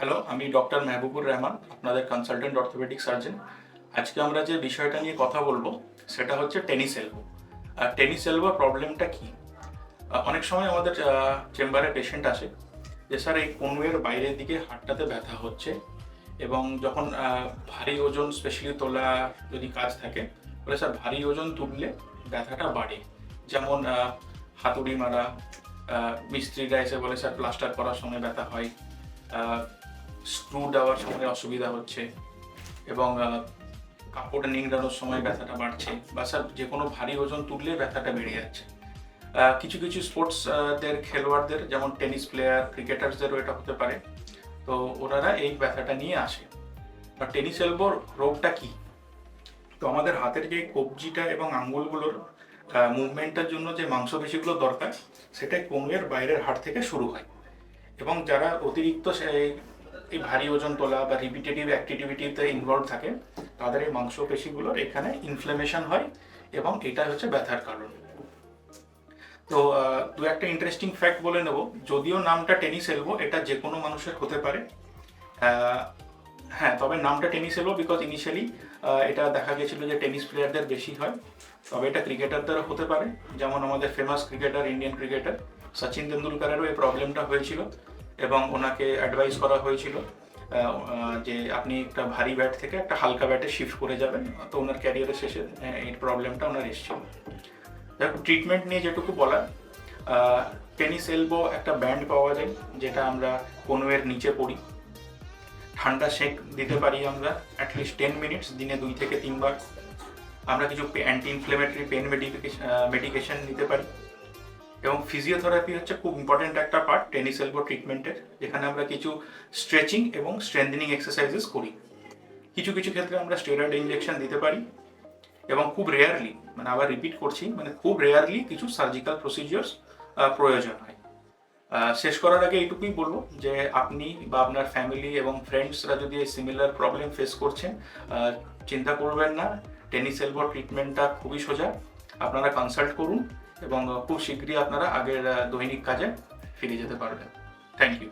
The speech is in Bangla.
হ্যালো, আমি ডক্টর মেহবুবুর রহমান, আপনাদের কনসালটেন্ট অর্থোপেডিক সার্জন। আজকে আমরা যে বিষয়টা নিয়ে কথা বলবো সেটা হচ্ছে টেনিস এলবো। আর টেনিস এলবো প্রবলেমটা কি? অনেক সময় আমাদের চেম্বারে পেশেন্ট আসে যে স্যার এই কনুয়ের বাইরের দিকে হাড়টাতে ব্যথা হচ্ছে, এবং যখন ভারী ওজন স্পেশালি তোলা যদি কাজ থাকে, বলে স্যার ভারী ওজন তুললে ব্যথাটা বাড়ে। যেমন হাতুড়ি মারা, মিস্ত্রিরা এসে বলে স্যার প্লাস্টার করার সময় ব্যথা হয়, স্ক্রু দেওয়ার সময় অসুবিধা হচ্ছে, এবং কাপড় নিংড়ানোর সময় ব্যথাটা বাড়ছে, বা স্যার যে কোনো ভারী ওজন তুললে ব্যথাটা বেড়ে যাচ্ছে। কিছু কিছু স্পোর্টসদের খেলোয়াড়দের, যেমন টেনিস প্লেয়ার, ক্রিকেটার্সদেরও এটা হতে পারে। তো ওনারা এই ব্যথাটা নিয়ে আসে। বা টেনিস এলবোর রোগটা কি? তো আমাদের হাতের যে কবজিটা এবং আঙ্গুলগুলোর মুভমেন্টের জন্য যে মাংসপেশিগুলো দরকার, সেটাই কনুয়ের বাইরের হাড় থেকে শুরু হয়। এবং যারা অতিরিক্ত এই ভারী ওজন তোলা বা রিপিটেটিভ অ্যাক্টিভিটিতে ইনভলভ থাকে, তাদের এই মাংসপেশিগুলোর এখানে ইনফ্লেমেশন হয়, এবং এটা হচ্ছে ব্যথার কারণ। তো দু একটা ইন্টারেস্টিং ফ্যাক্ট বলে নেব। যদিও নামটা টেনিস এলবো, এটা যে কোনো মানুষের হতে পারে। হ্যাঁ, তবে নামটা টেনিস এলবো বিকজ ইনিশিয়ালি এটা দেখা গেছিল যে টেনিস প্লেয়ারদের বেশি হয়। তবে এটা ক্রিকেটারদেরও হতে পারে, যেমন আমাদের famous cricketer, Indian cricketer Sachin তেন্ডুলকারেরও এই প্রবলেমটা হয়েছিল, এবং ওনাকে অ্যাডভাইস করা হয়েছিল যে আপনি একটা ভারী ব্যাট থেকে একটা হালকা ব্যাটে শিফট করে যাবেন। তো ওনার ক্যারিয়ারের শেষে এই প্রবলেমটা ওনার এসেছিল। ট্রিটমেন্ট নিয়ে যেটুকু বলার, টেনিস এলবো একটা ব্যান্ড পাওয়া যায়, যেটা আমরা কনুয়ের নিচে পড়ি। ঠান্ডা সেঁক দিতে পারি আমরা অ্যাটলিস্ট 10 মিনিটস, দিনে 2 থেকে 3 বার। আমরা কিছু অ্যান্টি ইনফ্লেমেটরি পেন মেডিকেশন নিতে পারি। এবং ফিজিওথেরাপি হচ্ছে খুব ইম্পর্টেন্ট একটা পার্ট টেনিস এলবো ট্রিটমেন্টের, যেখানে আমরা কিছু স্ট্রেচিং এবং স্ট্রেংথেনিং এক্সারসাইজেস করি। কিছু কিছু ক্ষেত্রে আমরা স্টেরয়েড ইনজেকশন দিতে পারি, এবং খুব রেয়ারলি, মানে আবার রিপিট করছি, মানে খুব রেয়ারলি কিছু সার্জিক্যাল প্রসিজিওরস প্রয়োজন হয়। শেষ করার আগে এইটুকুই বলবো যে আপনি বা আপনার ফ্যামিলি এবং ফ্রেন্ডসরা যদি এই সিমিলার প্রবলেম ফেস করছেন, চিন্তা করবেন না। টেনিস এলবো ট্রিটমেন্টটা খুবই সোজা। আপনারা কনসাল্ট করুন, এবং খুব শীঘ্রই আপনারা আগের দৈনিক কাজে ফিরে যেতে পারবেন। Thank you.